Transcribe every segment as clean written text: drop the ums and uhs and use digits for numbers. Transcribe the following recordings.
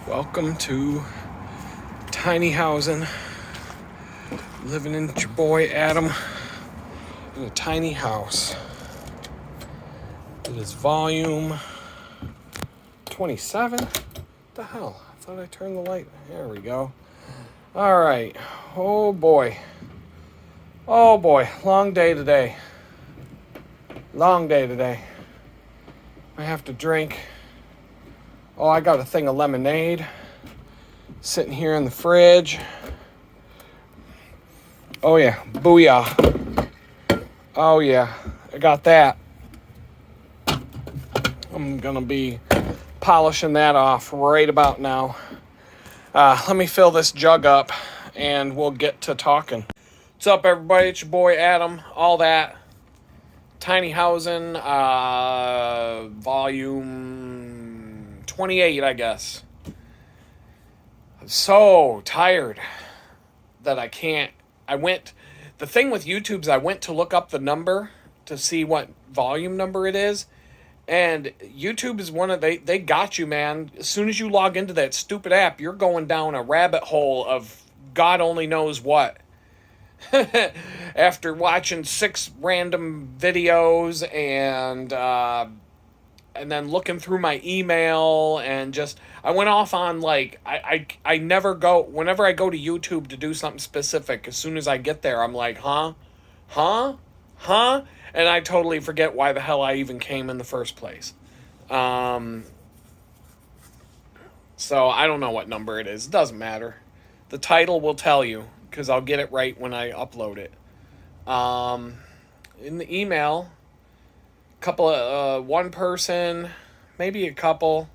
Welcome to tiny housing. Living in your boy Adam in a tiny house. It is volume 27. What the hell? I thought I turned the light. There we go. All right. Oh boy. Oh boy. Long day today. Long day today. I have to drink. Oh, I got a thing of lemonade sitting here in the fridge. Oh yeah, booyah. Oh yeah, I got that. I'm gonna be polishing that off right about now. Let me fill this jug up and we'll get to talking. What's up, everybody? It's your boy Adam. All that. Tiny housing, volume 28, I guess. I'm so tired that I can't. The thing with YouTube's I went to look up the number to see what volume number it is. And YouTube is they got you, man. As soon as you log into that stupid app, you're going down a rabbit hole of God only knows what. After watching 6 random videos and then looking through my email and just I went off on I never go whenever I go to YouTube to do something specific. As soon as I get there, I'm like, huh, and I totally forget why the hell I even came in the first place. So I don't know what number it is. It doesn't matter. The title will tell you because I'll get it right when I upload it. In the email, one person, maybe a couple,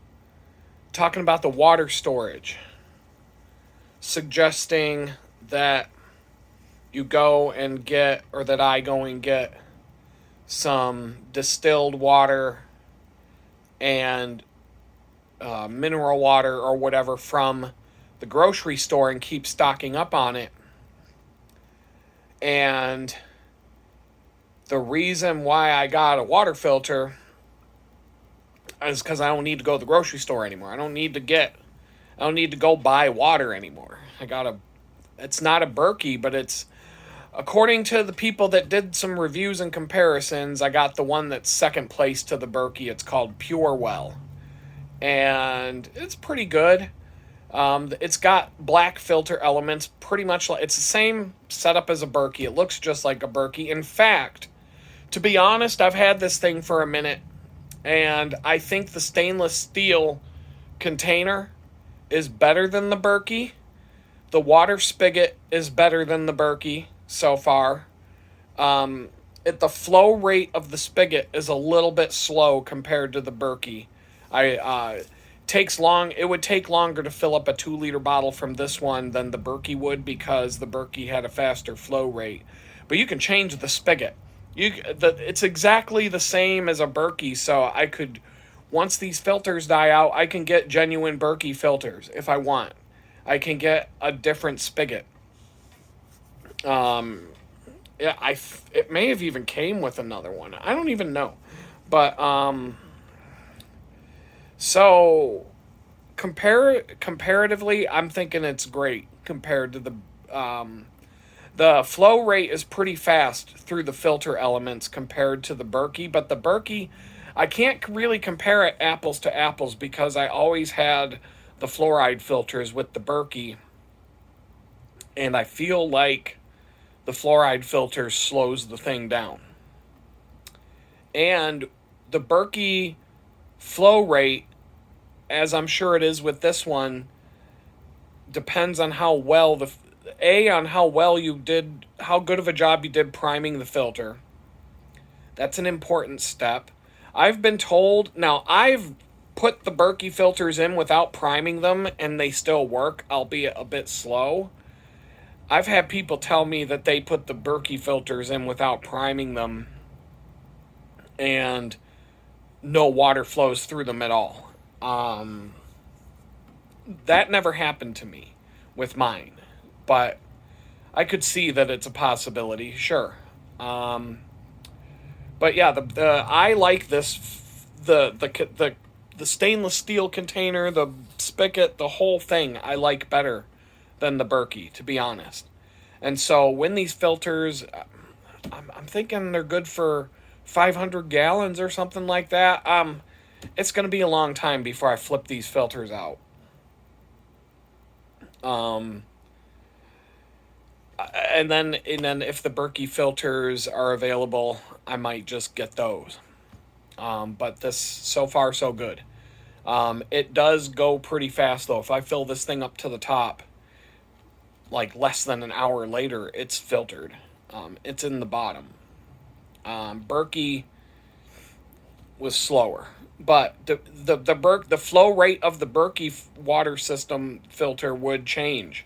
talking about the water storage, suggesting that you go and get, or that I go and get some distilled water and mineral water or whatever from the grocery store and keep stocking up on it. And the reason why I got a water filter is because I don't need to go to the grocery store anymore. I don't need to go buy water anymore. It's not a Berkey, but it's, according to the people that did some reviews and comparisons, I got the one that's second place to the Berkey. It's called Pure Well. And it's pretty good. It's got black filter elements, pretty much like it's the same setup as a Berkey. It looks just like a Berkey. In fact, to be honest, I've had this thing for a minute, and I think the stainless steel container is better than the Berkey. The water spigot is better than the Berkey so far. The flow rate of the spigot is a little bit slow compared to the Berkey. It would take longer to fill up a 2-liter bottle from this one than the Berkey would because the Berkey had a faster flow rate. But you can change the spigot. It's exactly the same as a Berkey, so I could, once these filters die out, I can get genuine Berkey filters if I want. I can get a different spigot. It may have even came with another one. I don't even know. But so comparatively, I'm thinking it's great compared to the flow rate is pretty fast through the filter elements compared to the Berkey, but the Berkey, I can't really compare it apples to apples because I always had the fluoride filters with the Berkey, and I feel like the fluoride filter slows the thing down. And the Berkey flow rate, as I'm sure it is with this one, depends on how well how good of a job you did priming the filter. That's an important step. I've been told, now I've put the Berkey filters in without priming them and they still work, albeit a bit slow. I've had people tell me that they put the Berkey filters in without priming them and no water flows through them at all. That never happened to me with mine, but I could see that it's a possibility, sure. But yeah, I like this. The the stainless steel container, the spigot, the whole thing I like better than the Berkey, to be honest. And so when these filters, I'm thinking they're good for 500 gallons or something like that. It's going to be a long time before I flip these filters out. Um, and then if the Berkey filters are available, I might just get those. But this, so far so good. It does go pretty fast though. If I fill this thing up to the top, like less than an hour later, it's filtered. It's in the bottom. Berkey was slower, but the flow rate of the Berkey water system filter would change.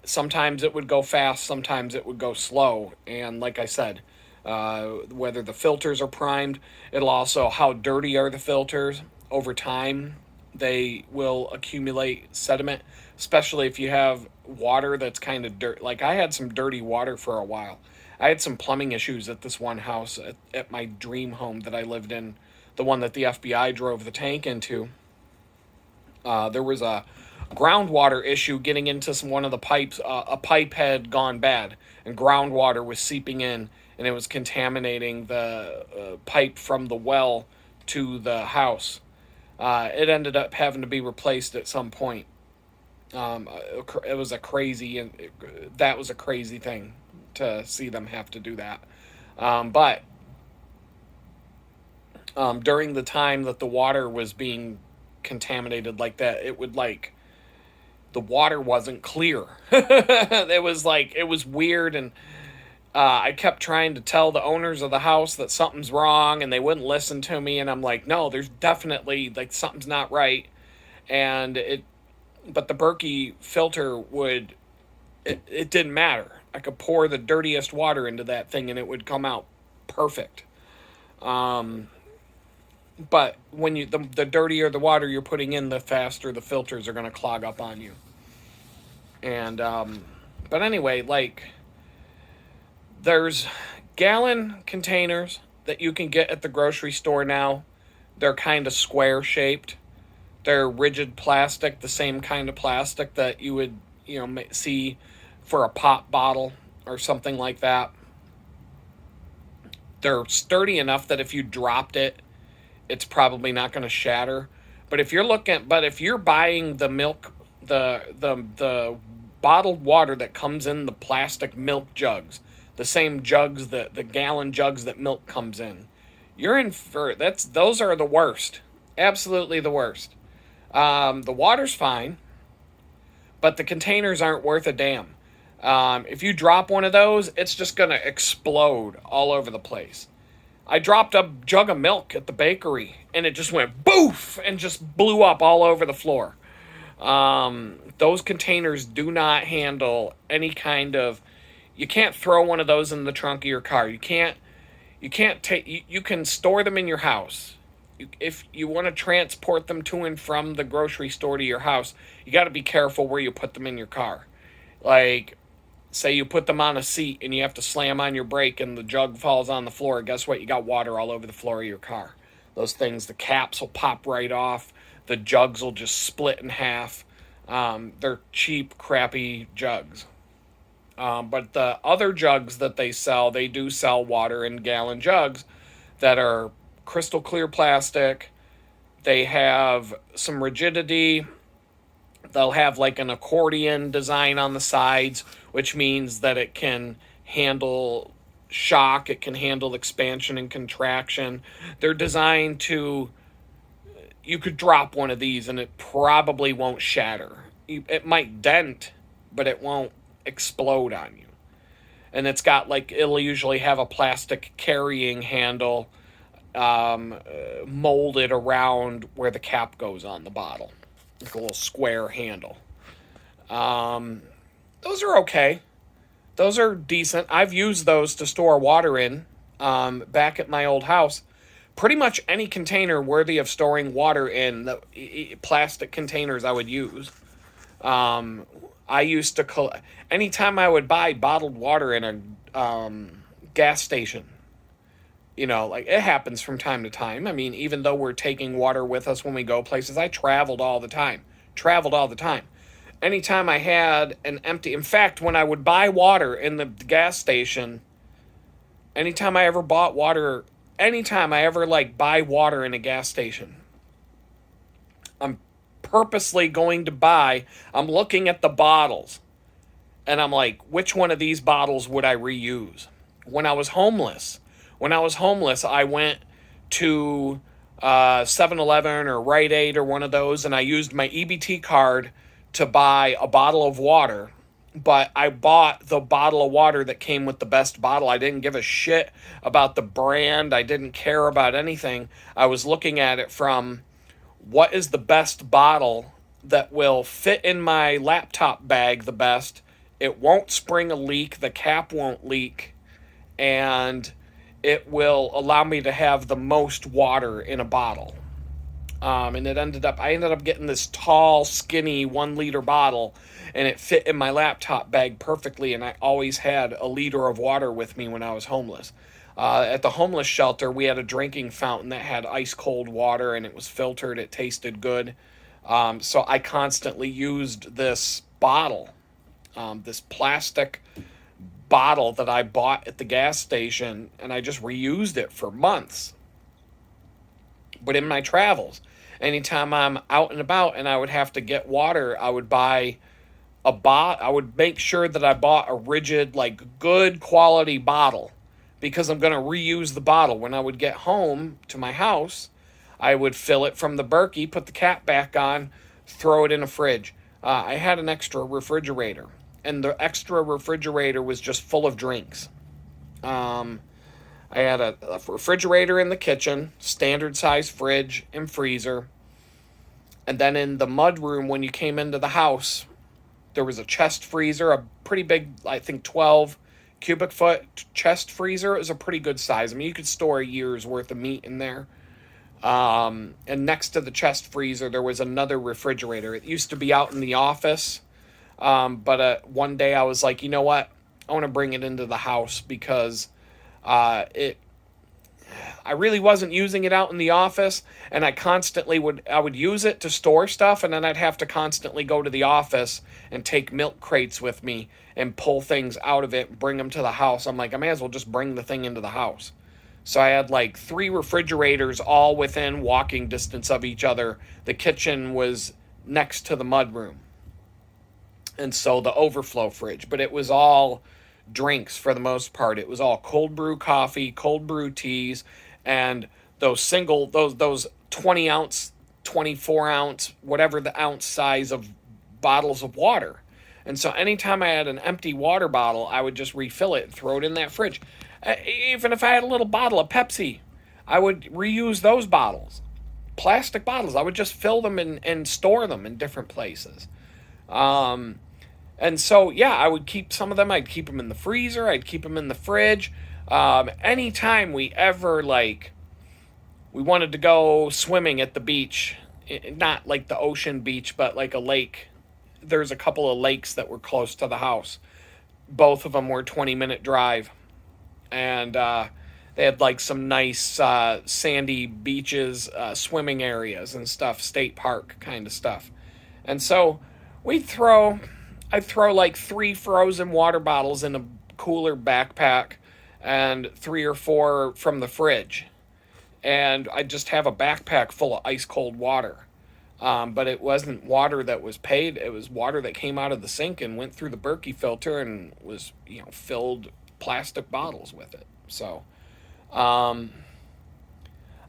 Sometimes it would go fast, sometimes it would go slow, and like I said, whether the filters are primed, it'll also how dirty are the filters over time. They will accumulate sediment, especially if you have water that's kind of dirt. Like I had some dirty water for a while. I had some plumbing issues at this one house at my dream home that I lived in, the one that the FBI drove the tank into. There was a groundwater issue getting into one of the pipes. A pipe had gone bad, and groundwater was seeping in, and it was contaminating the pipe from the well to the house. It ended up having to be replaced at some point. It was a crazy, and that was a crazy thing to see them have to do that. But during the time that the water was being contaminated like that, it would like the water wasn't clear. It was weird, and I kept trying to tell the owners of the house that something's wrong, and they wouldn't listen to me. And I'm like, no, there's definitely like something's not right. And but the Berkey filter it didn't matter. I could pour the dirtiest water into that thing, and it would come out perfect. But when the dirtier the water you're putting in, the faster the filters are going to clog up on you. And but anyway, like there's gallon containers that you can get at the grocery store now. They're kind of square shaped. They're rigid plastic, the same kind of plastic that you would, see for a pop bottle or something like that. They're sturdy enough that if you dropped it, it's probably not going to shatter. But if you're buying the milk, the bottled water that comes in the plastic milk jugs, the same jugs that the gallon jugs that milk comes in, you're in for those are the worst, absolutely the worst. The water's fine, but the containers aren't worth a damn. If you drop one of those, it's just gonna explode all over the place. I dropped a jug of milk at the bakery, and it just went boof and just blew up all over the floor. Those containers do not handle any kind of. You can't throw one of those in the trunk of your car. You can't take. You can store them in your house. If you want to transport them to and from the grocery store to your house, you got to be careful where you put them in your car. Like, say you put them on a seat and you have to slam on your brake and the jug falls on the floor. Guess what? You got water all over the floor of your car. Those things, the caps will pop right off. The jugs will just split in half. They're cheap, crappy jugs. But the other jugs that they do sell water in gallon jugs that are crystal clear plastic. They have some rigidity. They'll have like an accordion design on the sides, which means that it can handle shock, it can handle expansion and contraction. They're designed to, you could drop one of these and it probably won't shatter. It might dent, but it won't explode on you. And it's got it'll usually have a plastic carrying handle molded around where the cap goes on the bottle. Like a little square handle. Those are okay. Those are decent. I've used those to store water in back at my old house. Pretty much any container worthy of storing water in, the plastic containers I would use. I used to anytime I would buy bottled water in a gas station, You know, like, it happens from time to time. I mean, even though we're taking water with us when we go places, I traveled all the time. Traveled all the time. Anytime I had an empty, in fact, when I would buy water in the gas station, anytime I ever bought water, anytime I ever like buy water in a gas station, I'm purposely going to buy, I'm looking at the bottles and I'm like, which one of these bottles would I reuse? When I was homeless, I went to 7-Eleven or Rite Aid or one of those, and I used my EBT card to buy a bottle of water. But I bought the bottle of water that came with the best bottle. I didn't give a shit about the brand. I didn't care about anything. I was looking at it from, what is the best bottle that will fit in my laptop bag the best? It won't spring a leak, the cap won't leak, and it will allow me to have the most water in a bottle. And I ended up getting this tall, skinny 1 liter bottle, and it fit in my laptop bag perfectly. And I always had a liter of water with me when I was homeless. At the homeless shelter, we had a drinking fountain that had ice cold water, and it was filtered. It tasted good. So I constantly used this bottle, this plastic bottle that I bought at the gas station, and I just reused it for months. But in my travels, anytime I'm out and about and I would have to get water, I would buy I would make sure that I bought a rigid, like, good quality bottle, because I'm going to reuse the bottle. When I would get home to my house, I would fill it from the Berkey, put the cap back on, throw it in a fridge. I had an extra refrigerator, and the extra refrigerator was just full of drinks. I had a refrigerator in the kitchen, standard size fridge and freezer. And then in the mud room, when you came into the house, there was a chest freezer, a pretty big, I think 12 cubic foot chest freezer. It was a pretty good size. I mean, you could store a year's worth of meat in there. And next to the chest freezer, there was another refrigerator. It used to be out in the office. But one day I was like, you know what? I want to bring it into the house, because I really wasn't using it out in the office, and I would use it to store stuff, and then I'd have to constantly go to the office and take milk crates with me and pull things out of it and bring them to the house. I'm like, I may as well just bring the thing into the house. So I had like 3 refrigerators all within walking distance of each other. The kitchen was next to the mudroom, and so the overflow fridge. But it was all drinks for the most part. It was all cold brew coffee, cold brew teas, and those 20 ounce, 24 ounce, whatever the ounce size of bottles of water. And so anytime I had an empty water bottle, I would just refill it and throw it in that fridge. Even if I had a little bottle of Pepsi, I would reuse those bottles. Plastic bottles, I would just fill them and store them in different places. And so, yeah, I would keep some of them. I'd keep them in the freezer. I'd keep them in the fridge. Anytime we ever, we wanted to go swimming at the beach, not like the ocean beach, but like a lake. There's a couple of lakes that were close to the house. Both of them were 20-minute drive. And they had like some nice sandy beaches, swimming areas and stuff, state park kind of stuff. And so I'd throw like 3 frozen water bottles in a cooler backpack and 3 or 4 from the fridge. And I'd just have a backpack full of ice cold water. But it wasn't water that was paid. It was water that came out of the sink and went through the Berkey filter and was, filled plastic bottles with it. So, I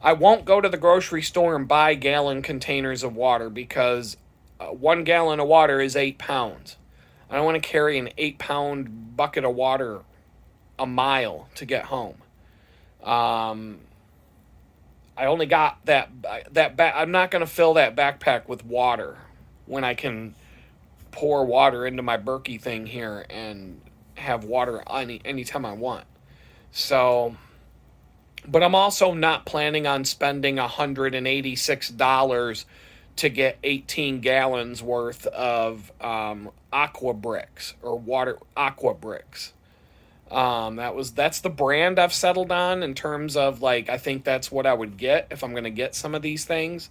won't go to the grocery store and buy gallon containers of water, because 1 gallon of water is 8 pounds. I don't want to carry an 8-pound bucket of water a mile to get home. I only got I'm not going to fill that backpack with water when I can pour water into my Berkey thing here and have water anytime I want. So, but I'm also not planning on spending $186 to get 18 gallons worth of aqua bricks or water aqua bricks. That's the brand I've settled on in terms of like I think that's what I would get if I'm gonna get some of these things.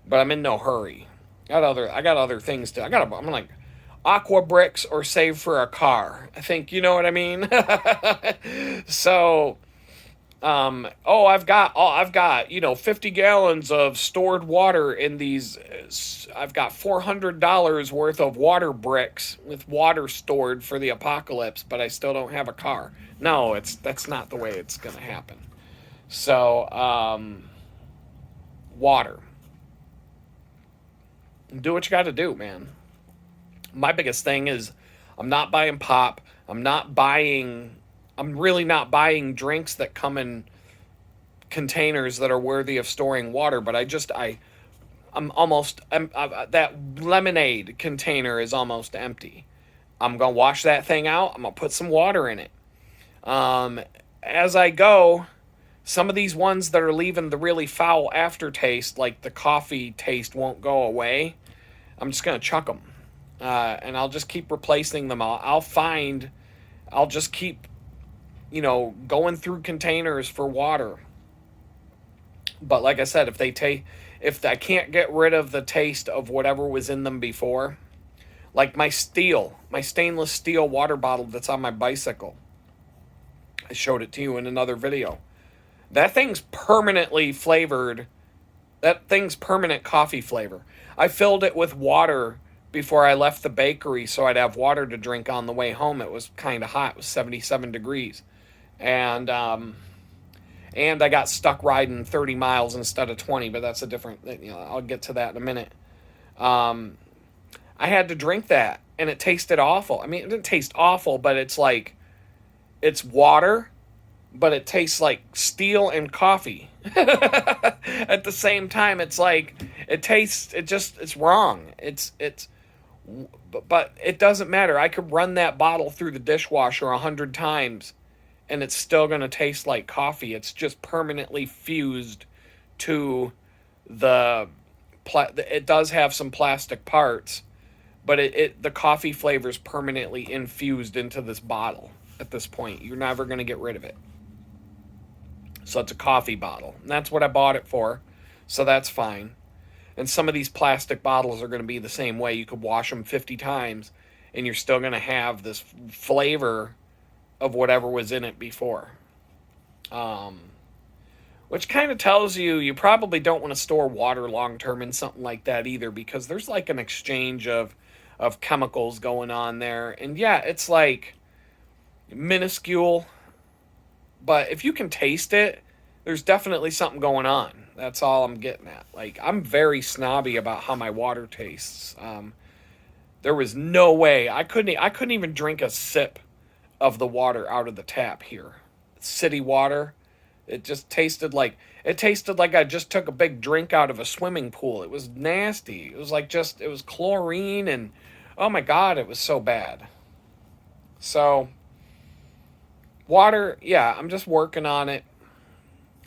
But I'm in no hurry. I got other things to. I'm like aqua bricks or save for a car. I think you know what I mean. So I've got 50 gallons of stored water in these. I've got $400 worth of water bricks with water stored for the apocalypse, but I still don't have a car. No, that's not the way it's gonna happen. So water. Do what you got to do, man. My biggest thing is I'm not buying pop. I'm really not buying drinks that come in containers that are worthy of storing water, but that lemonade container is almost empty. I'm going to wash that thing out. I'm going to put some water in it. As I go, some of these ones that are leaving the really foul aftertaste, like the coffee taste, won't go away. I'm just going to chuck them. And I'll just keep replacing them. I'll just keep, going through containers for water. But like I said, if I can't get rid of the taste of whatever was in them before, like my stainless steel water bottle that's on my bicycle, I showed it to you in another video. That thing's permanently flavored. That thing's permanent coffee flavor. I filled it with water before I left the bakery so I'd have water to drink on the way home. It was kind of hot. It was 77 degrees. And I got stuck riding 30 miles instead of 20, but that's a different, I'll get to that in a minute. I had to drink that, and it tasted awful. I mean, it didn't taste awful, but it's like, it's water, but it tastes like steel and coffee. At the same time, it's like, it's wrong. But it doesn't matter. I could run that bottle through the dishwasher 100 times, and it's still going to taste like coffee. It's just permanently fused to it does have some plastic parts, but the coffee flavor is permanently infused into this bottle at this point. You're never going to get rid of it. So it's a coffee bottle. And that's what I bought it for. So that's fine. And some of these plastic bottles are going to be the same way. You could wash them 50 times, and you're still going to have this flavor of whatever was in it before. Which kind of tells you probably don't want to store water long term in something like that either, because there's like an exchange of chemicals going on there. And yeah, it's like minuscule, but if you can taste it, there's definitely something going on. That's all I'm getting at. Like, I'm very snobby about how my water tastes. There was no way I couldn't even drink a sip of the water out of the tap here. City water, it tasted like I just took a big drink out of a swimming pool. It was nasty. It was like it was chlorine, and oh my God, it was so bad. So water, yeah, I'm just working on it.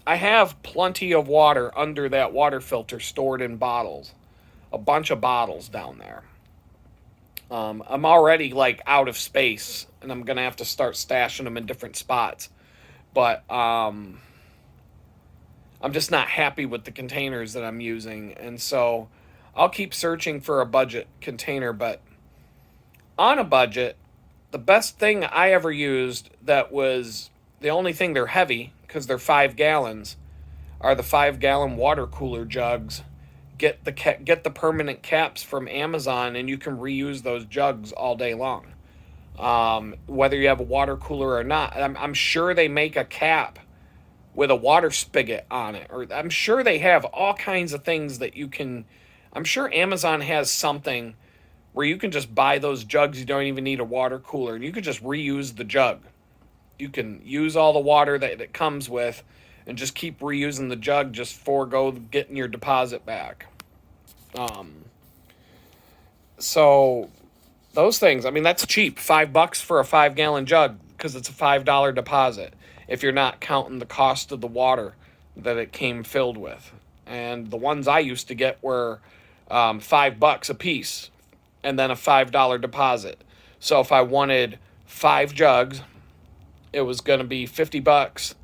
I have plenty of water under that water filter stored in bottles. A bunch of bottles down there. I'm already like out of space, and I'm going to have to start stashing them in different spots. But I'm just not happy with the containers that I'm using. And so I'll keep searching for a budget container. But on a budget, the best thing I ever used that was the only thing, they're heavy because they're 5 gallons, are the 5-gallon water cooler jugs. Get the permanent caps from Amazon, and you can reuse those jugs all day long. Whether you have a water cooler or not, I'm sure they make a cap with a water spigot on it, or I'm sure they have all kinds of things that you can. I'm sure Amazon has something where you can just buy those jugs. You don't even need a water cooler, and you can just reuse the jug. You can use all the water that it comes with and just keep reusing the jug, just forego getting your deposit back. So those things, I mean, that's cheap. $5 for a 5-gallon jug because it's a $5 deposit if you're not counting the cost of the water that it came filled with. And the ones I used to get were $5 a piece and then a $5 deposit. So if I wanted 5 jugs, it was going to be $50.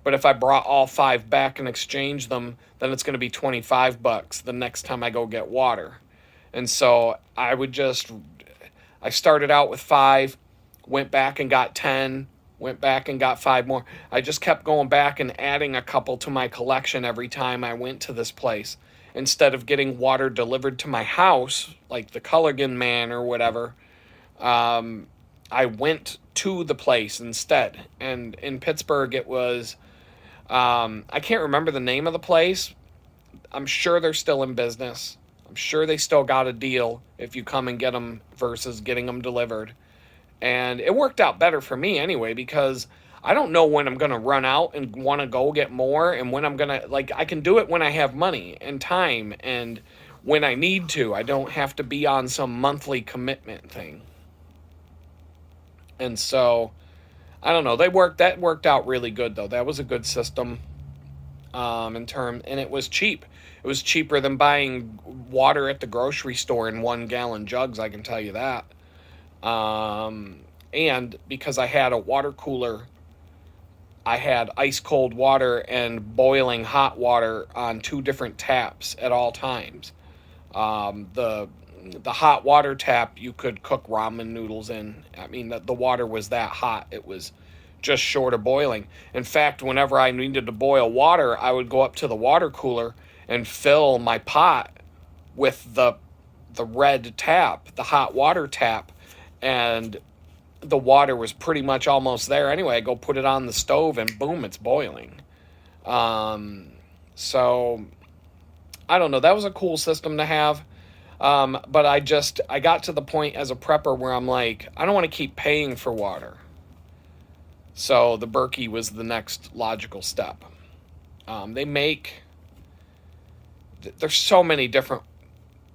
But if I brought all 5 back and exchanged them, then it's going to be $25 the next time I go get water. And so I started out with 5, went back and got 10, went back and got 5 more. I just kept going back and adding a couple to my collection every time I went to this place. Instead of getting water delivered to my house, like the Culligan man or whatever, I went to the place instead. And in Pittsburgh, it was, I can't remember the name of the place. I'm sure they're still in business. I'm sure they still got a deal if you come and get them versus getting them delivered. And it worked out better for me anyway, because I don't know when I'm going to run out and want to go get more, and when I'm going to, like, I can do it when I have money and time and when I need to. I don't have to be on some monthly commitment thing. And so, I don't know. That worked out really good though. That was a good system, and it was cheap. It was cheaper than buying water at the grocery store in 1-gallon jugs, I can tell you that. And because I had a water cooler, I had ice cold water and boiling hot water on 2 different taps at all times. The hot water tap you could cook ramen noodles in. I mean, the water was that hot. It was just short of boiling. In fact, whenever I needed to boil water, I would go up to the water cooler and fill my pot with the red tap, the hot water tap, and the water was pretty much almost there anyway. I go put it on the stove and boom, it's boiling. So I don't know. That was a cool system to have. But I got to the point as a prepper where I'm like, I don't want to keep paying for water. So the Berkey was the next logical step. There's so many different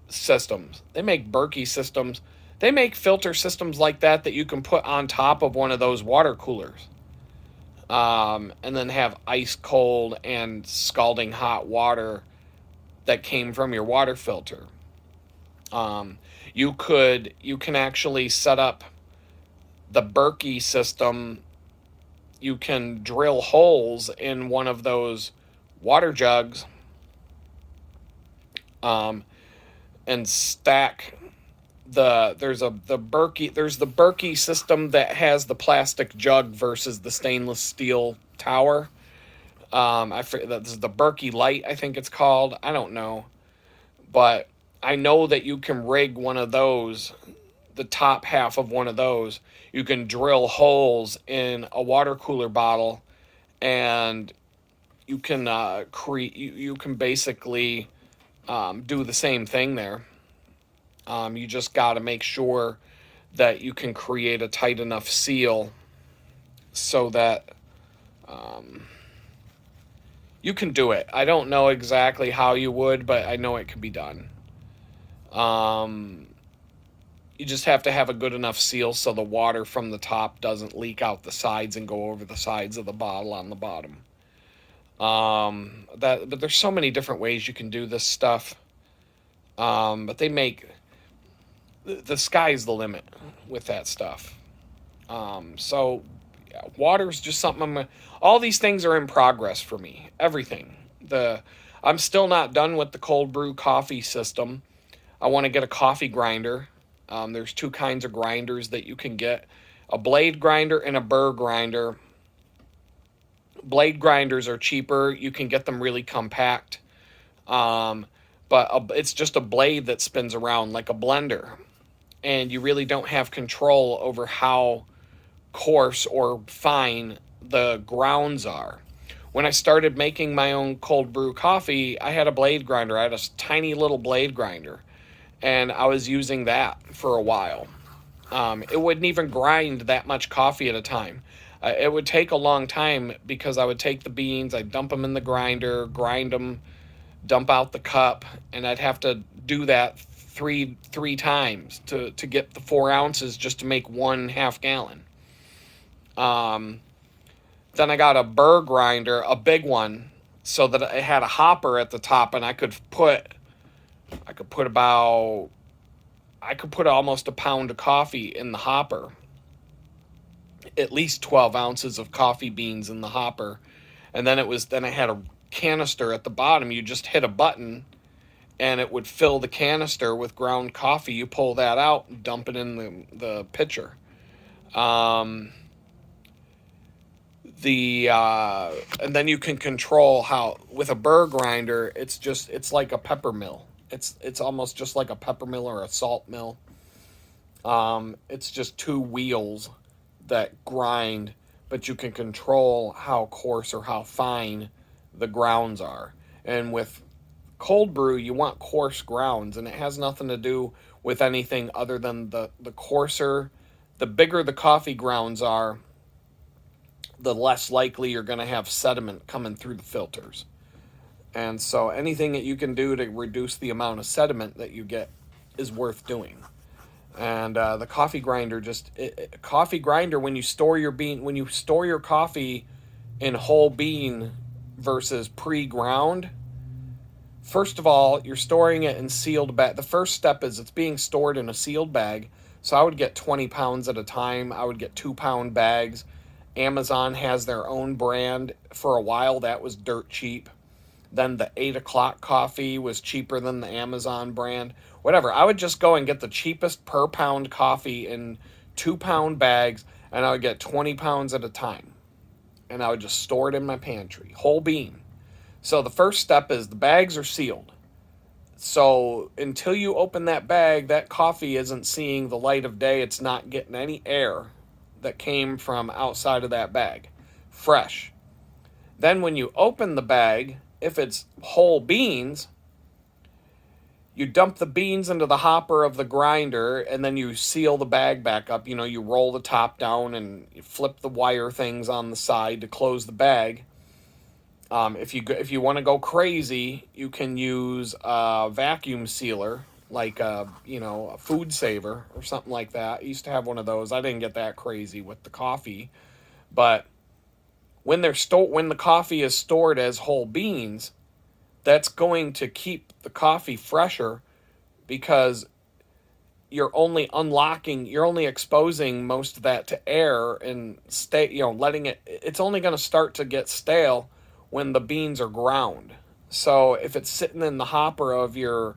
systems. They make Berkey systems. They make filter systems like that you can put on top of one of those water coolers. And then have ice cold and scalding hot water that came from your water filter. You can actually set up the Berkey system. You can drill holes in one of those water jugs, and stack there's the Berkey system that has the plastic jug versus the stainless steel tower. I forget, that's the Berkey Light, I think it's called. I don't know, but I know that you can rig one of those, the top half of one of those. You can drill holes in a water cooler bottle, and you can you can basically do the same thing there. You just got to make sure that you can create a tight enough seal so that you can do it. I don't know exactly how you would, but I know it can be done. You just have to have a good enough seal so the water from the top doesn't leak out the sides and go over the sides of the bottle on the bottom. But there's so many different ways you can do this stuff. But the sky's the limit with that stuff. So yeah, water's just something all these things are in progress for me. Everything. I'm still not done with the cold brew coffee system. I want to get a coffee grinder. There's 2 kinds of grinders that you can get. A blade grinder and a burr grinder. Blade grinders are cheaper. You can get them really compact. But it's just a blade that spins around like a blender. And you really don't have control over how coarse or fine the grounds are. When I started making my own cold brew coffee, I had a blade grinder. I had a tiny little blade grinder. And I was using that for a while. It wouldn't even grind that much coffee at a time. It would take a long time because I would take the beans, I'd dump them in the grinder, grind them, dump out the cup, and I'd have to do that three times to get the 4 ounces just to make 1/2 gallon. Then I got a burr grinder, a big one, so that it had a hopper at the top, and I could put almost a pound of coffee in the hopper. at least 12 ounces of coffee beans in the hopper. And then it had a canister at the bottom. You just hit a button and it would fill the canister with ground coffee. You pull that out and dump it in the pitcher. Um, and then you can control how, with a burr grinder, it's like a pepper mill. It's almost just like a pepper mill or a salt mill. It's just two wheels that grind, but you can control how coarse or how fine the grounds are. And with cold brew, you want coarse grounds, and it has nothing to do with anything other than the coarser, the bigger the coffee grounds are, the less likely you're going to have sediment coming through the filters. And so anything that you can do to reduce the amount of sediment that you get is worth doing. And the coffee grinder coffee grinder, when you store your coffee in whole bean versus pre-ground, first of all, you're storing it in sealed bag. The first step is it's being stored in a sealed bag. So I would get 20 pounds at a time. I would get 2-pound bags. Amazon has their own brand. For a while, that was dirt cheap. Then the 8 o'clock coffee was cheaper than the Amazon brand. Whatever. I would just go and get the cheapest per pound coffee in 2-pound bags, and I would get 20 pounds at a time. And I would just store it in my pantry. Whole bean. So the first step is the bags are sealed. So until you open that bag, that coffee isn't seeing the light of day. It's not getting any air that came from outside of that bag. Fresh. Then when you open the bag, if it's whole beans, you dump the beans into the hopper of the grinder, and then you seal the bag back up. You roll the top down and you flip the wire things on the side to close the bag. If you want to go crazy, you can use a vacuum sealer, like a food saver or something like that. I used to have one of those. I didn't get that crazy with the coffee, but when the coffee is stored as whole beans, that's going to keep the coffee fresher, because you're only exposing most of that to air and letting it's only going to start to get stale when the beans are ground. So if it's sitting in the hopper of your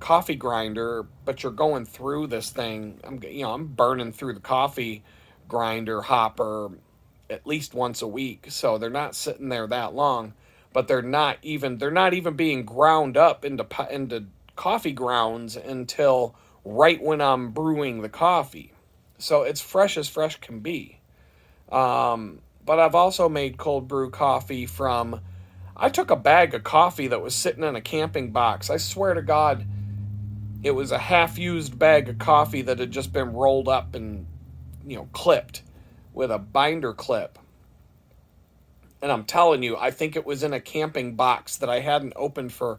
coffee grinder, but you're going through this thing, I'm burning through the coffee grinder hopper at least once a week. So they're not sitting there that long, but they're not even being ground up into coffee grounds until right when I'm brewing the coffee. So it's fresh as fresh can be. But I've also made cold brew coffee I took a bag of coffee that was sitting in a camping box. I swear to God, it was a half-used bag of coffee that had just been rolled up and, clipped with a binder clip. And I'm telling you, I think it was in a camping box that I hadn't opened for.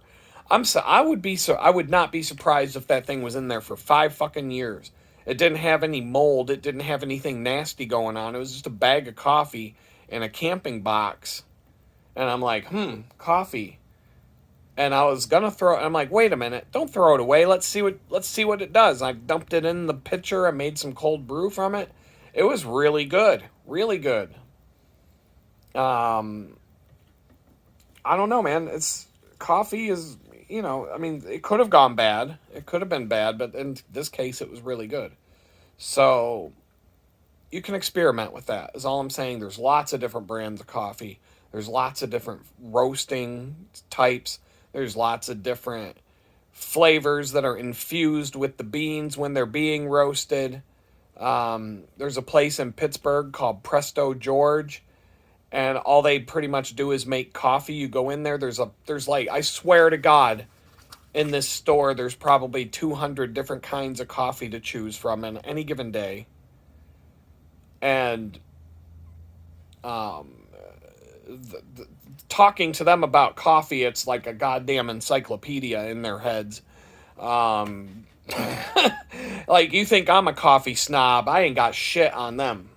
I would not be surprised if that thing was in there for 5 fucking years. It didn't have any mold. It didn't have anything nasty going on. It was just a bag of coffee in a camping box. And I'm like, coffee. And I was gonna I'm like, wait a minute, don't throw it away. Let's see what it does. I dumped it in the pitcher. I made some cold brew from it. It was really good. Really good. I don't know, man. Coffee is, it could have gone bad. It could have been bad, but in this case, it was really good. So you can experiment with that, is all I'm saying. There's lots of different brands of coffee. There's lots of different roasting types. There's lots of different flavors that are infused with the beans when they're being roasted. There's a place in Pittsburgh called Presto George, and all they pretty much do is make coffee. You go in there, there's like, I swear to God, in this store, there's probably 200 different kinds of coffee to choose from in any given day. And talking to them about coffee, it's like a goddamn encyclopedia in their heads. Like, you think I'm a coffee snob? I ain't got shit on them.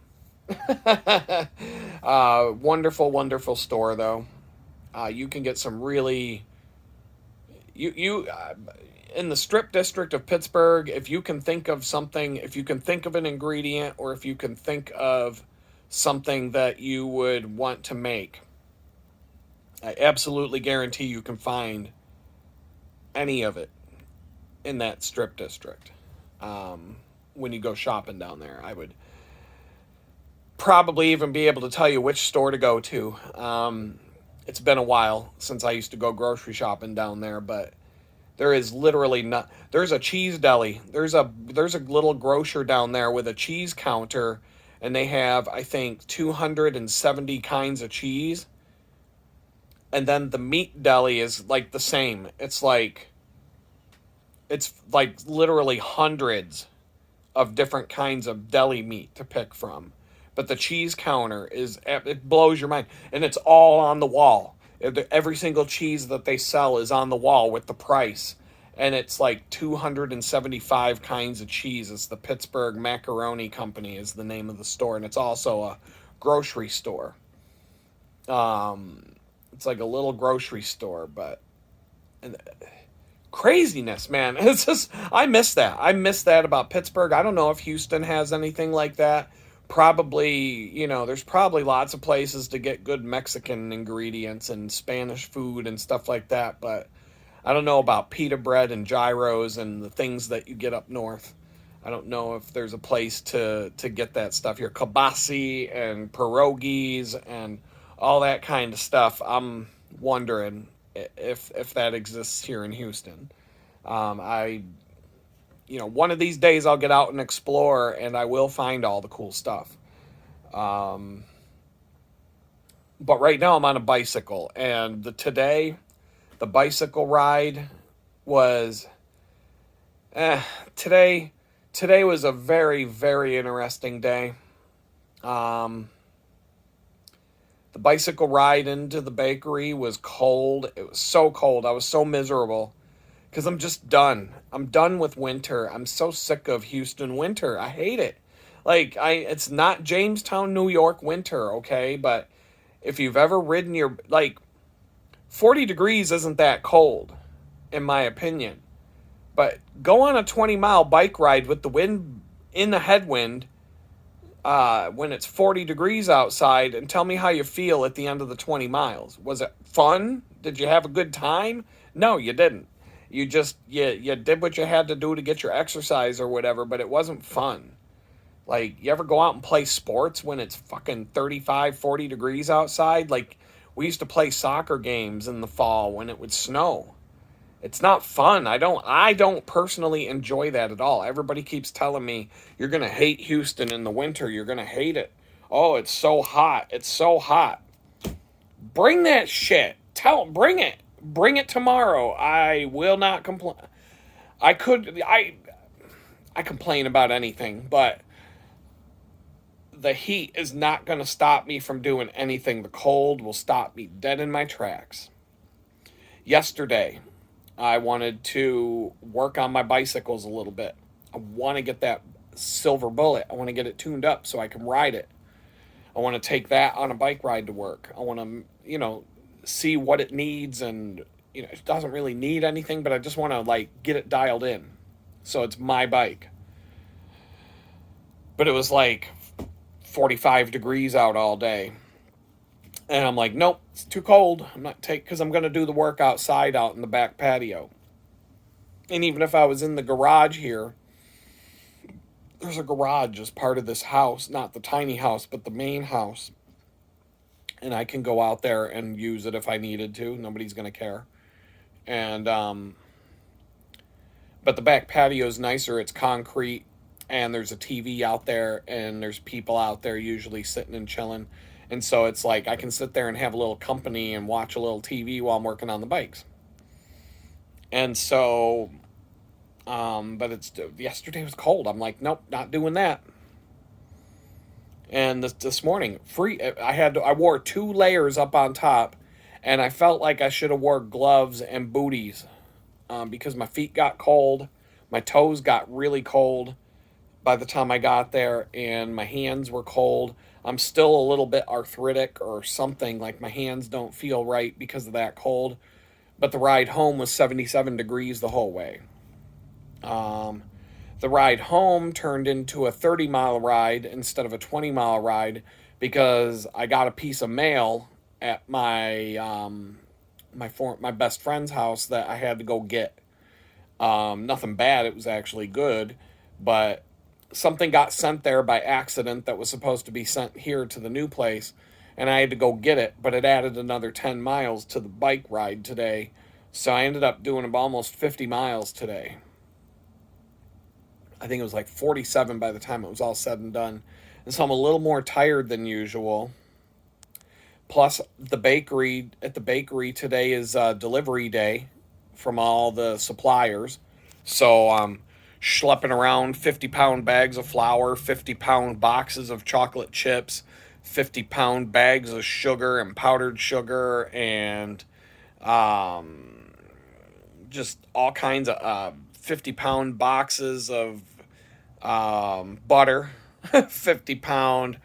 Wonderful, wonderful store, though. You can get some really... in the Strip District of Pittsburgh, if you can think of something, if you can think of an ingredient, or if you can think of something that you would want to make, I absolutely guarantee you can find any of it in that Strip District. When you go shopping down there, I would probably even be able to tell you which store to go to. It's been a while since I used to go grocery shopping down there, but there is literally not. There's a cheese deli. There's a little grocer down there with a cheese counter, and they have, I think, 270 kinds of cheese. And then the meat deli is like the same. It's like literally hundreds of different kinds of deli meat to pick from. But the cheese counter it blows your mind. And it's all on the wall. Every single cheese that they sell is on the wall with the price. And it's like 275 kinds of cheese. It's the Pittsburgh Macaroni Company is the name of the store. And it's also a grocery store. It's like a little grocery store, but craziness, man. It's just, I miss that. I miss that about Pittsburgh. I don't know if Houston has anything like that. Probably, there's probably lots of places to get good Mexican ingredients and Spanish food and stuff like that, but I don't know about pita bread and gyros and the things that you get up north. I don't know if there's a place to get that stuff here. Kibasi and pierogies and all that kind of stuff. I'm wondering if that exists here in Houston. One of these days I'll get out and explore, and I will find all the cool stuff. But right now I'm on a bicycle, and the bicycle ride was, today was a very, very interesting day. The bicycle ride into the bakery was cold. It was so cold. I was so miserable because I'm just done. I'm done with winter. I'm so sick of Houston winter. I hate it. It's not Jamestown, New York winter, okay? But if you've ever ridden 40 degrees isn't that cold, in my opinion. But go on a 20-mile bike ride with the wind in the headwind when it's 40 degrees outside and tell me how you feel at the end of the 20 miles. Was it fun? Did you have a good time? No, you didn't. You just, you did what you had to do to get your exercise or whatever, but it wasn't fun. You ever go out and play sports when it's fucking 35, 40 degrees outside? We used to play soccer games in the fall when it would snow. It's not fun. I don't personally enjoy that at all. Everybody keeps telling me, you're going to hate Houston in the winter. You're going to hate it. Oh, it's so hot. It's so hot. Bring that shit. Bring it. Bring it tomorrow. I will not complain. I complain about anything, but the heat is not going to stop me from doing anything. The cold will stop me dead in my tracks. Yesterday, I wanted to work on my bicycles a little bit. I want to get that Silver Bullet. I want to get it tuned up so I can ride it. I want to take that on a bike ride to work. I want to, see what it needs, and, it doesn't really need anything, but I just want to, get it dialed in. So it's my bike. But it was 45 degrees out all day. And I'm like, nope, it's too cold. I'm not because I'm going to do the work outside out in the back patio. And even if I was in the garage here, there's a garage as part of this house, not the tiny house, but the main house. And I can go out there and use it if I needed to. Nobody's going to care. And, but the back patio is nicer. It's concrete, and there's a TV out there, and there's people out there usually sitting and chilling. And so it's I can sit there and have a little company and watch a little TV while I'm working on the bikes. And so, but yesterday was cold. I'm like, nope, not doing that. And this morning, I wore 2 layers up on top, and I felt like I should have wore gloves and booties, because my feet got cold, my toes got really cold by the time I got there, and my hands were cold. I'm still a little bit arthritic or something, my hands don't feel right because of that cold. But the ride home was 77 degrees the whole way. The ride home turned into a 30-mile ride instead of a 20-mile ride because I got a piece of mail at my best friend's house that I had to go get. Nothing bad, it was actually good, but something got sent there by accident that was supposed to be sent here to the new place, and I had to go get it, but it added another 10 miles to the bike ride today. So I ended up doing almost 50 miles today. I think it was like 47 by the time it was all said and done. And so I'm a little more tired than usual. Plus, at the bakery today is delivery day from all the suppliers. So I'm schlepping around 50-pound bags of flour, 50-pound boxes of chocolate chips, 50-pound bags of sugar and powdered sugar, and um, just all kinds of 50-pound boxes of butter, 50-pound.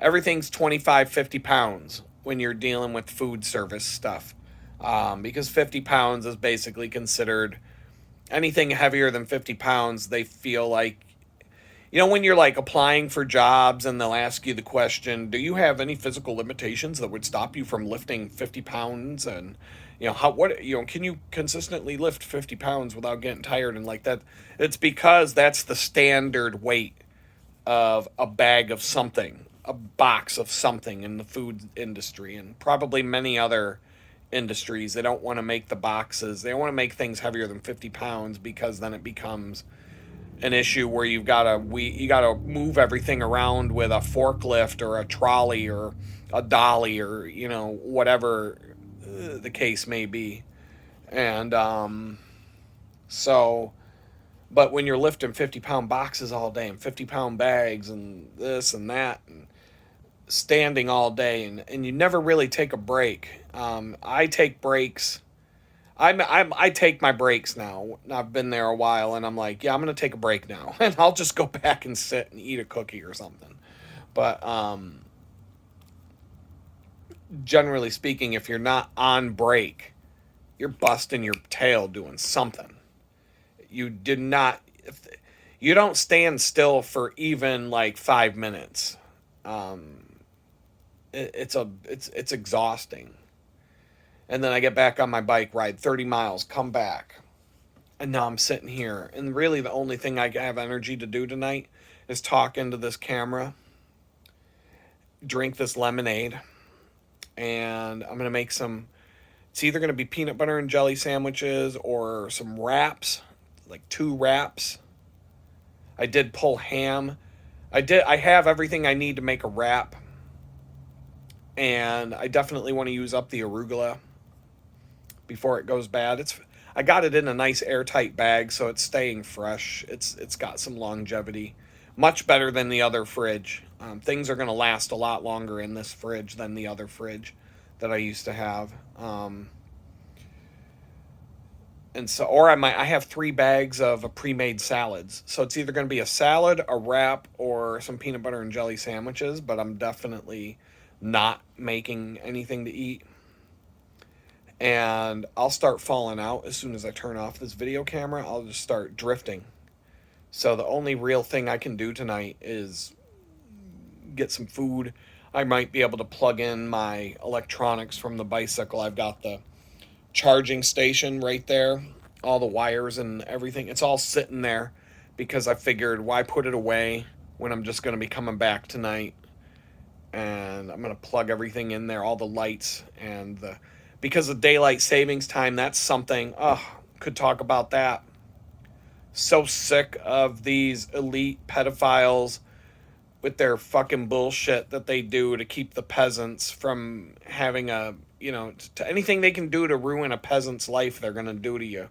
Everything's 25, 50 pounds when you're dealing with food service stuff. Because 50 pounds is basically considered anything heavier than 50 pounds, they feel like, when you're like applying for jobs and they'll ask you the question, do you have any physical limitations that would stop you from lifting 50 pounds? And, can you consistently lift 50 pounds without getting tired and like that? It's because that's the standard weight of a bag of something, a box of something in the food industry and probably many other industries. They don't want to make the boxes. They don't want to make things heavier than 50 pounds because then it becomes an issue where you gotta move everything around with a forklift or a trolley or a dolly or whatever the case may be. And so but when you're lifting 50-pound boxes all day and 50-pound bags and this and that and standing all day and you never really take a break. I take breaks. I take my breaks now. I've been there a while and I'm like, yeah, I'm going to take a break now. And I'll just go back and sit and eat a cookie or something. But generally speaking, if you're not on break, you're busting your tail doing something. You did not. You don't stand still for even like 5 minutes. It's exhausting. And then I get back on my bike, ride 30 miles, come back, and now I'm sitting here. And really, the only thing I have energy to do tonight is talk into this camera, drink this lemonade, and I'm gonna make some. It's either gonna be peanut butter and jelly sandwiches or some wraps, like 2 wraps. I did pull ham. I have everything I need to make a wrap. And I definitely want to use up the arugula before it goes bad. I got it in a nice airtight bag, so it's staying fresh. It's got some longevity, much better than the other fridge. Things are going to last a lot longer in this fridge than the other fridge that I used to have. And so, or I have 3 bags of pre-made salads. So it's either going to be a salad, a wrap, or some peanut butter and jelly sandwiches. But I'm definitely not making anything to eat. And I'll start falling out as soon as I turn off this video camera. I'll just start drifting. So the only real thing I can do tonight is get some food. I might be able to plug in my electronics from the bicycle. I've got the charging station right there, all the wires and everything. It's all sitting there because I figured why put it away when I'm just going to be coming back tonight. And I'm going to plug everything in there, all the lights and because of daylight savings time, that's something, could talk about that. So sick of these elite pedophiles with their fucking bullshit that they do to keep the peasants from having to anything they can do to ruin a peasant's life, they're going to do to you.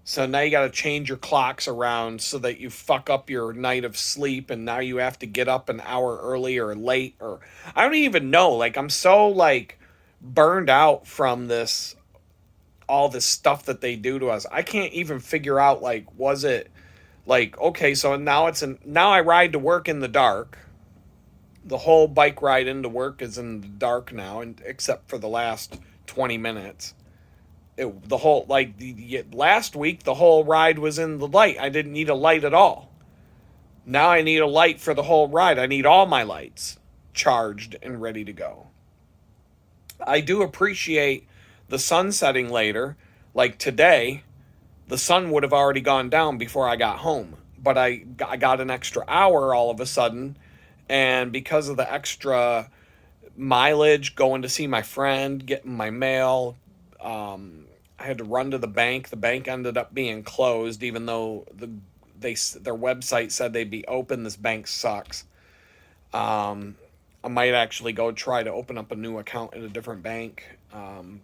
So now you got to change your clocks around so that you fuck up your night of sleep, and now you have to get up an hour early or late, or I don't even know. Like, I'm so like burned out from all this stuff that they do to us. I can't even figure out, like, was it like, okay, so now now I ride to work in the dark. The whole bike ride into work is in the dark now, and except for the last 20 minutes. The whole, like, last week, the whole ride was in the light. I didn't need a light at all. Now I need a light for the whole ride. I need all my lights charged and ready to go. I do appreciate the sun setting later. Like today, the sun would have already gone down before I got home. But I got an extra hour all of a sudden. And because of the extra mileage, going to see my friend, getting my mail, I had to run to the bank. The bank ended up being closed, even though their website said they'd be open. This bank sucks. I might actually go try to open up a new account at a different bank on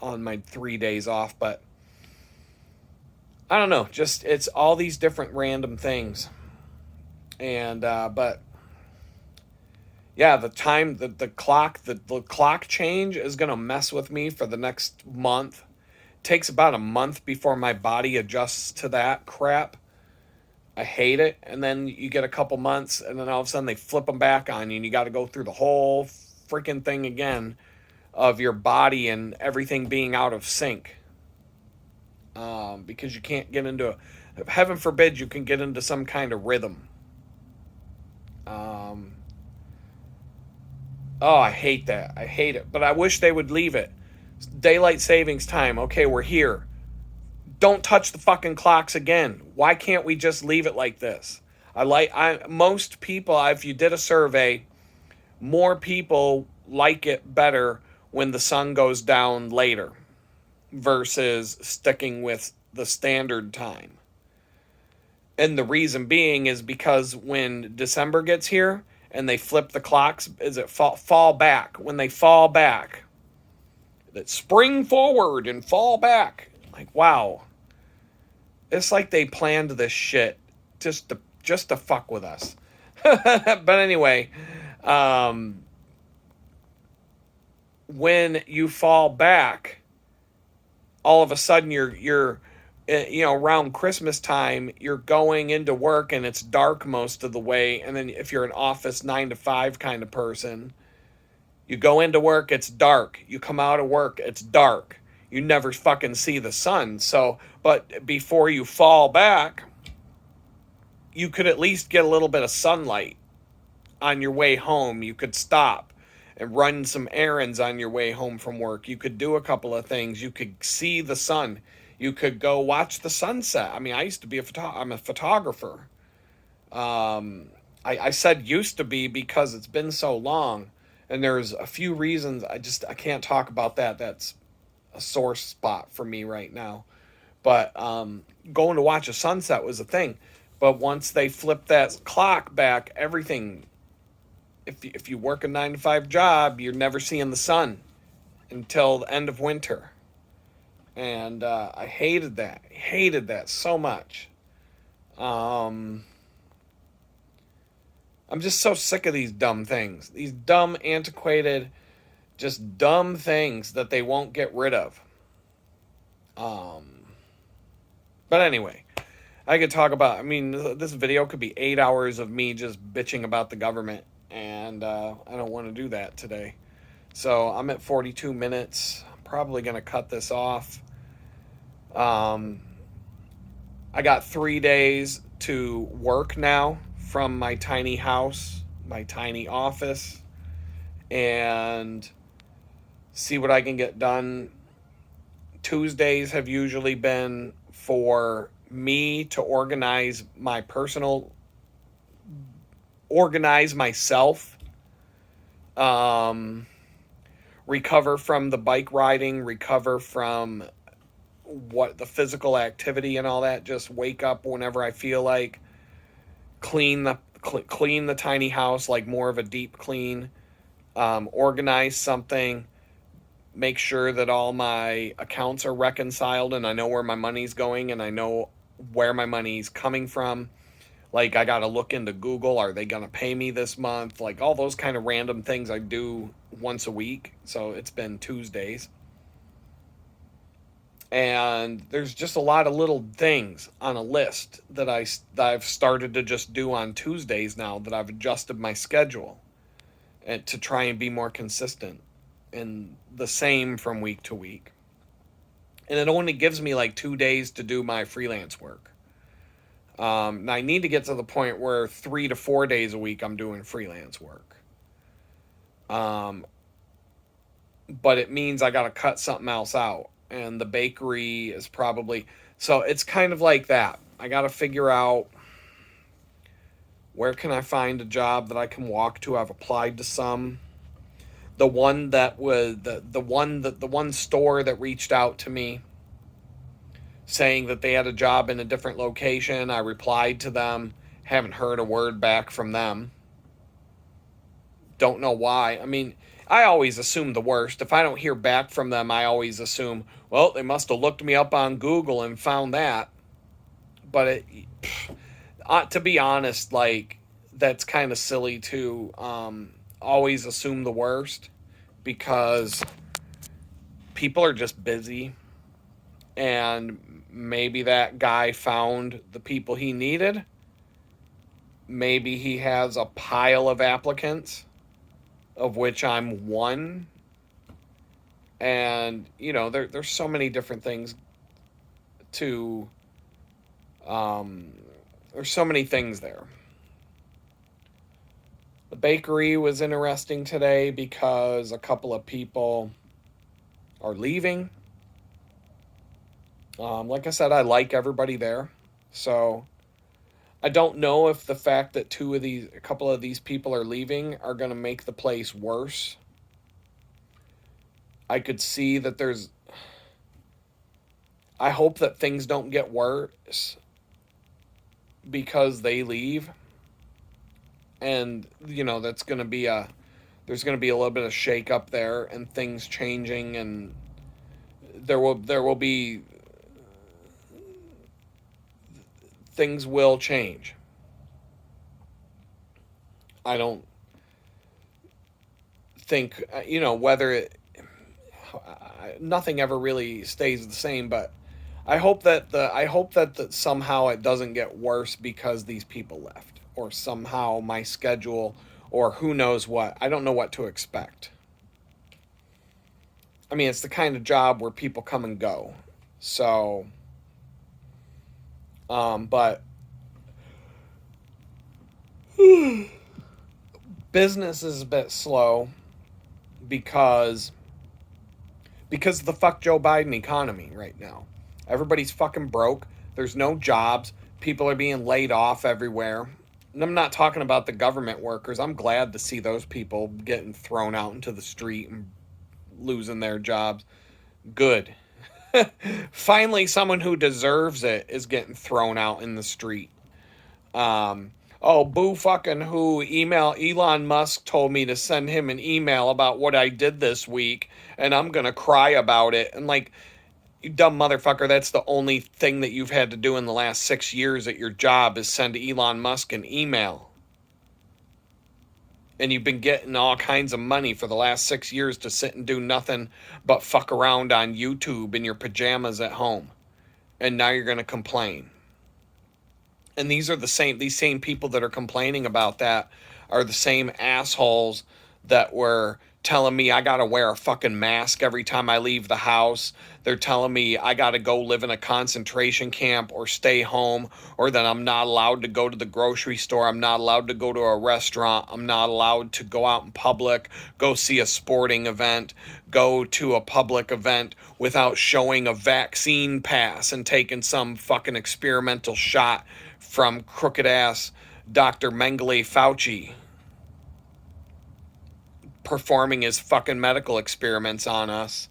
my 3 days off, but I don't know. Just it's all these different random things, and but yeah, the clock change is gonna mess with me for the next month. It takes about a month before my body adjusts to that crap. I hate it. And then you get a couple months, and then all of a sudden they flip them back on you, and you got to go through the whole freaking thing again of your body and everything being out of sync. Because you can't get into heaven forbid, you can get into some kind of rhythm. Oh, I hate that. I hate it. But I wish they would leave it. Daylight savings time. Okay, we're here. Don't touch the fucking clocks again. Why can't we just leave it like this? Most people, if you did a survey, more people like it better when the sun goes down later versus sticking with the standard time. And the reason being is because when December gets here and they flip the clocks, is it fall back? When they fall back, that spring forward and fall back. Like, wow. It's like they planned this shit just to fuck with us. But anyway, when you fall back, all of a sudden you're around Christmas time, you're going into work and it's dark most of the way. And then if you're an office 9 to 5 kind of person, you go into work, it's dark. You come out of work, it's dark. You never fucking see the sun. So, but before you fall back, you could at least get a little bit of sunlight on your way home. You could stop and run some errands on your way home from work. You could do a couple of things. You could see the sun. You could go watch the sunset. I mean, I used to be I'm a photographer. I said used to be because it's been so long, and there's a few reasons I can't talk about that. That's a sore spot for me right now. But going to watch a sunset was a thing. But once they flip that clock back, everything. If you work a 9 to 5 job, you're never seeing the sun until the end of winter. And I hated that. I hated that so much. I'm just so sick of these dumb things. These dumb, antiquated, just dumb things that they won't get rid of. But anyway, I could talk about, this video could be 8 hours of me just bitching about the government. And I don't want to do that today. So I'm at 42 minutes. I'm probably going to cut this off. I got 3 days to work now from my tiny house, my tiny office, and see what I can get done. Tuesdays have usually been for me to organize myself, recover from the bike riding, recover from what the physical activity and all that. Just wake up whenever I feel like, clean the tiny house, like more of a deep clean, organize something, make sure that all my accounts are reconciled and I know where my money's going and I know where my money's coming from. Like, I got to look into Google. Are they going to pay me this month? Like, all those kind of random things I do once a week. So it's been Tuesdays. And there's just a lot of little things on a list that I've started to just do on Tuesdays now that I've adjusted my schedule and to try and be more consistent and the same from week to week. And it only gives me like 2 days to do my freelance work. Now I need to get to the point where 3 to 4 days a week I'm doing freelance work. Um, but it means I got to cut something else out. And the bakery is probably. So it's kind of like that. I got to figure out where can I find a job that I can walk to. I've applied to some. The one that was the one store that reached out to me saying that they had a job in a different location. I replied to them. Haven't heard a word back from them. Don't know why. I mean, I always assume the worst. If I don't hear back from them, I always assume, well, they must have looked me up on Google and found that. But to be honest, like, that's kind of silly to always assume the worst, because people are just busy, and maybe that guy found the people he needed. Maybe he has a pile of applicants, of which I'm one. And, there's so many different things to, there's so many things there. The bakery was interesting today because a couple of people are leaving. Like I said, I like everybody there. So I don't know if the fact that a couple of these people are leaving are going to make the place worse. I could see that I hope that things don't get worse because they leave. And, there's going to be a little bit of shake up there and things changing, and there will be things will change. I don't think, nothing ever really stays the same, but I hope that somehow it doesn't get worse because these people left, or somehow my schedule, or who knows what. I don't know what to expect. I mean, it's the kind of job where people come and go. So, but business is a bit slow because of the fuck Joe Biden economy right now. Everybody's fucking broke. There's no jobs. People are being laid off everywhere. And I'm not talking about the government workers. I'm glad to see those people getting thrown out into the street and losing their jobs. Good. Finally, someone who deserves it is getting thrown out in the street. Boo fucking who. Elon Musk told me to send him an email about what I did this week, and I'm gonna cry about it. And like, you dumb motherfucker, that's the only thing that you've had to do in the last 6 years at your job is send Elon Musk an email. And you've been getting all kinds of money for the last 6 years to sit and do nothing but fuck around on YouTube in your pajamas at home. And now you're going to complain. And these same people that are complaining about that are the same assholes that were telling me I got to wear a fucking mask every time I leave the house. They're telling me I got to go live in a concentration camp or stay home, or that I'm not allowed to go to the grocery store. I'm not allowed to go to a restaurant. I'm not allowed to go out in public, go see a sporting event, go to a public event without showing a vaccine pass and taking some fucking experimental shot from crooked ass Dr. Mengele Fauci performing his fucking medical experiments on us.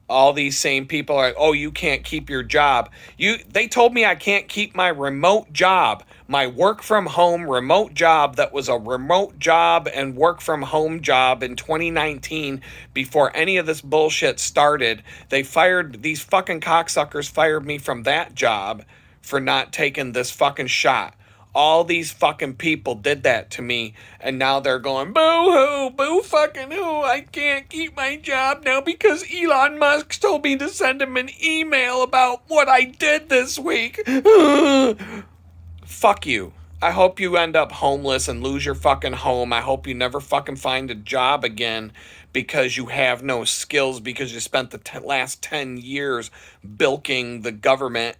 All these same people are, oh, you can't keep your job. They told me I can't keep my remote job, my work from home remote job that was a remote job and work from home job in 2019 before any of this bullshit started. These fucking cocksuckers fired me from that job for not taking this fucking shot. All these fucking people did that to me, and now they're going, boo-hoo, boo fucking hoo, I can't keep my job now because Elon Musk told me to send him an email about what I did this week. Fuck you. I hope you end up homeless and lose your fucking home. I hope you never fucking find a job again because you have no skills, because you spent the last 10 years bilking the government,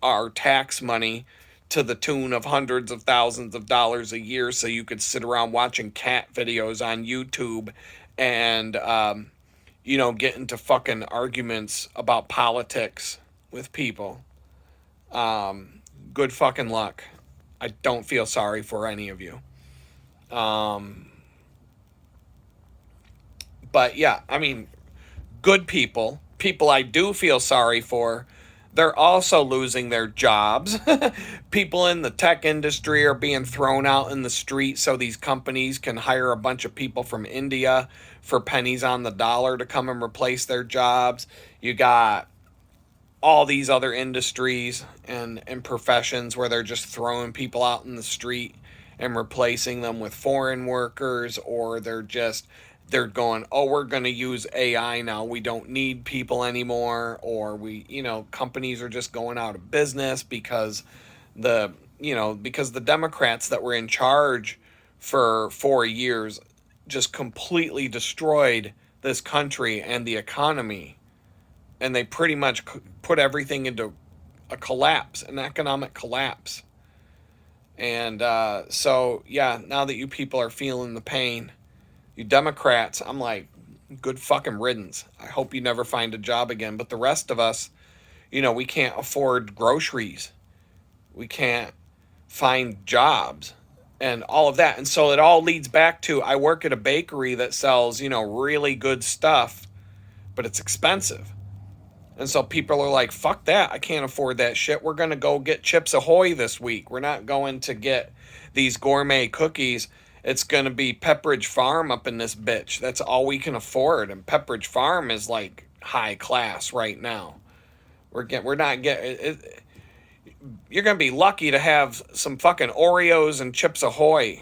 our tax money, to the tune of hundreds of thousands of dollars a year so you could sit around watching cat videos on YouTube and, get into fucking arguments about politics with people. Good fucking luck. I don't feel sorry for any of you. But yeah, I mean, good people, people I do feel sorry for, they're also losing their jobs. People in the tech industry are being thrown out in the street so these companies can hire a bunch of people from India for pennies on the dollar to come and replace their jobs. You got all these other industries and professions where they're just throwing people out in the street and replacing them with foreign workers, or they're going, oh, we're going to use AI now, we don't need people anymore, or companies are just going out of business because the Democrats that were in charge for 4 years just completely destroyed this country and the economy, and they pretty much put everything into a collapse, an economic collapse. And so, yeah, now that you people are feeling the pain, you Democrats, I'm like, good fucking riddance. I hope you never find a job again. But the rest of us, we can't afford groceries. We can't find jobs and all of that. And so it all leads back to, I work at a bakery that sells, really good stuff, but it's expensive. And so people are like, fuck that. I can't afford that shit. We're going to go get Chips Ahoy this week. We're not going to get these gourmet cookies. It's going to be Pepperidge Farm up in this bitch. That's all we can afford. And Pepperidge Farm is like high class right now. We're not getting... You're going to be lucky to have some fucking Oreos and Chips Ahoy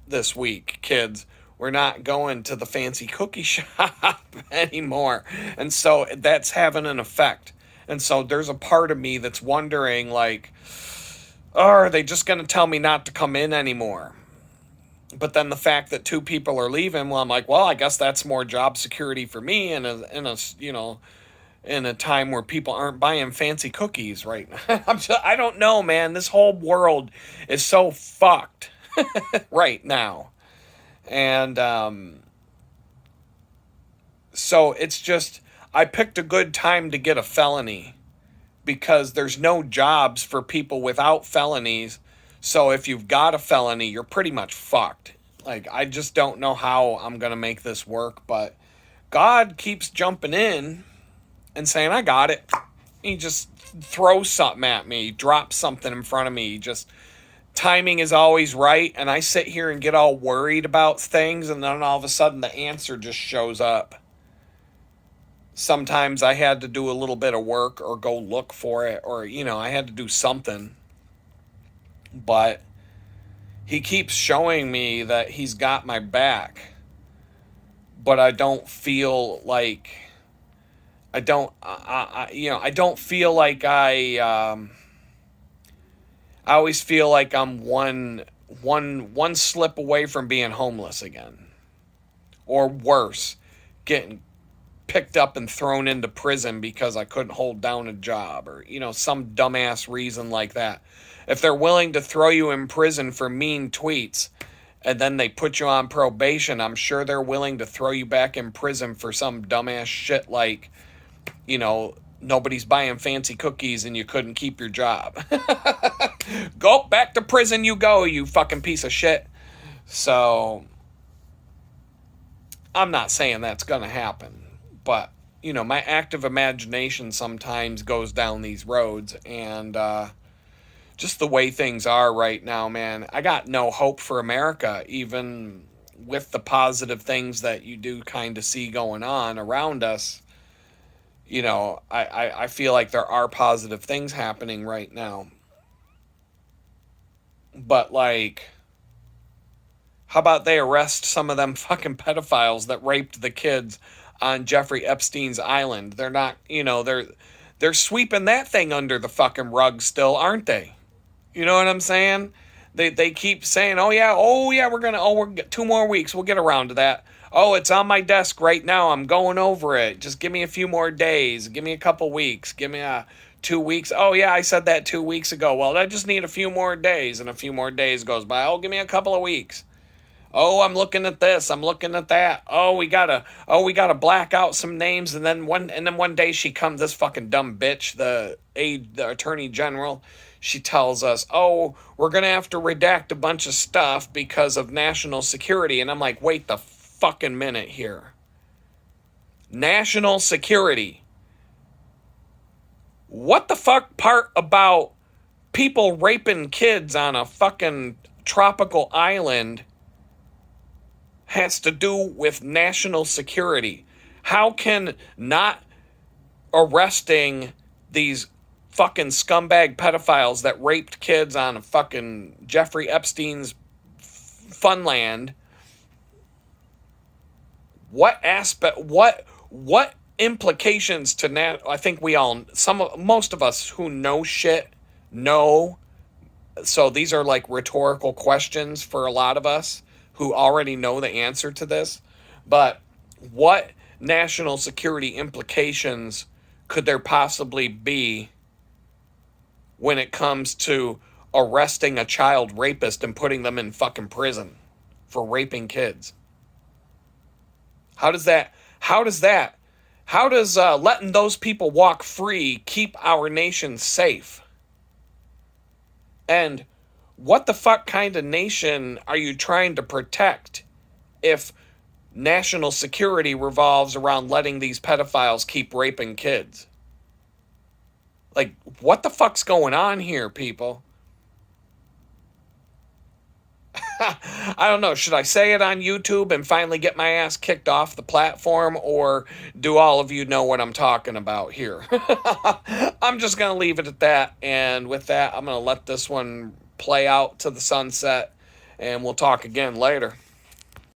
this week, kids. We're not going to the fancy cookie shop anymore. And so that's having an effect. And so there's a part of me that's wondering, like, oh, are they just going to tell me not to come in anymore? But then the fact that 2 people are leaving, well, I'm like, well, I guess that's more job security for me in a time where people aren't buying fancy cookies right now. I don't know, man. This whole world is so fucked right now. And so it's just, I picked a good time to get a felony because there's no jobs for people without felonies. So if you've got a felony, you're pretty much fucked. Like, I just don't know how I'm going to make this work, but God keeps jumping in and saying, I got it. He just throws something at me, drops something in front of me, just... Timing is always right, and I sit here and get all worried about things, and then all of a sudden the answer just shows up. Sometimes I had to do a little bit of work or go look for it, or, I had to do something. But he keeps showing me that he's got my back. But I don't feel like... I don't feel like I always feel like I'm one slip away from being homeless again. Or worse, getting picked up and thrown into prison because I couldn't hold down a job, or, some dumbass reason like that. If they're willing to throw you in prison for mean tweets and then they put you on probation, I'm sure they're willing to throw you back in prison for some dumbass shit like, nobody's buying fancy cookies and you couldn't keep your job. Go back to prison you go, you fucking piece of shit. So I'm not saying that's gonna happen, but my active imagination sometimes goes down these roads, and just the way things are right now, man, I got no hope for America, even with the positive things that you do kind of see going on around us. I feel like there are positive things happening right now. But, like, how about they arrest some of them fucking pedophiles that raped the kids on Jeffrey Epstein's island? They're not, they're sweeping that thing under the fucking rug still, aren't they? You know what I'm saying? They keep saying, oh yeah, we're 2 more weeks, we'll get around to that. Oh, it's on my desk right now. I'm going over it. Just give me a few more days. Give me a couple weeks. Give me 2 weeks. Oh yeah, I said that 2 weeks ago. Well, I just need a few more days, and a few more days goes by. Oh, give me a couple of weeks. Oh, I'm looking at this. I'm looking at that. Oh, we gotta black out some names, and then one day she comes, this fucking dumb bitch, the attorney general. She tells us, "Oh, we're gonna have to redact a bunch of stuff because of national security." And I'm like, "Wait the fucking minute here. National security. What the fuck part about people raping kids on a fucking tropical island has to do with national security? How can not arresting these fucking scumbag pedophiles that raped kids on a fucking Jeffrey Epstein's funland, what implications to I think most of us who know shit know. So these are like rhetorical questions for a lot of us who already know the answer to this. But what national security implications could there possibly be when it comes to arresting a child rapist and putting them in fucking prison for raping kids? How does letting those people walk free keep our nation safe? And what the fuck kind of nation are you trying to protect if national security revolves around letting these pedophiles keep raping kids? Like, what the fuck's going on here, people? I don't know. Should I say it on YouTube and finally get my ass kicked off the platform, or do all of you know what I'm talking about here? I'm just going to leave it at that. And with that, I'm going to let this one play out to the sunset, and we'll talk again later.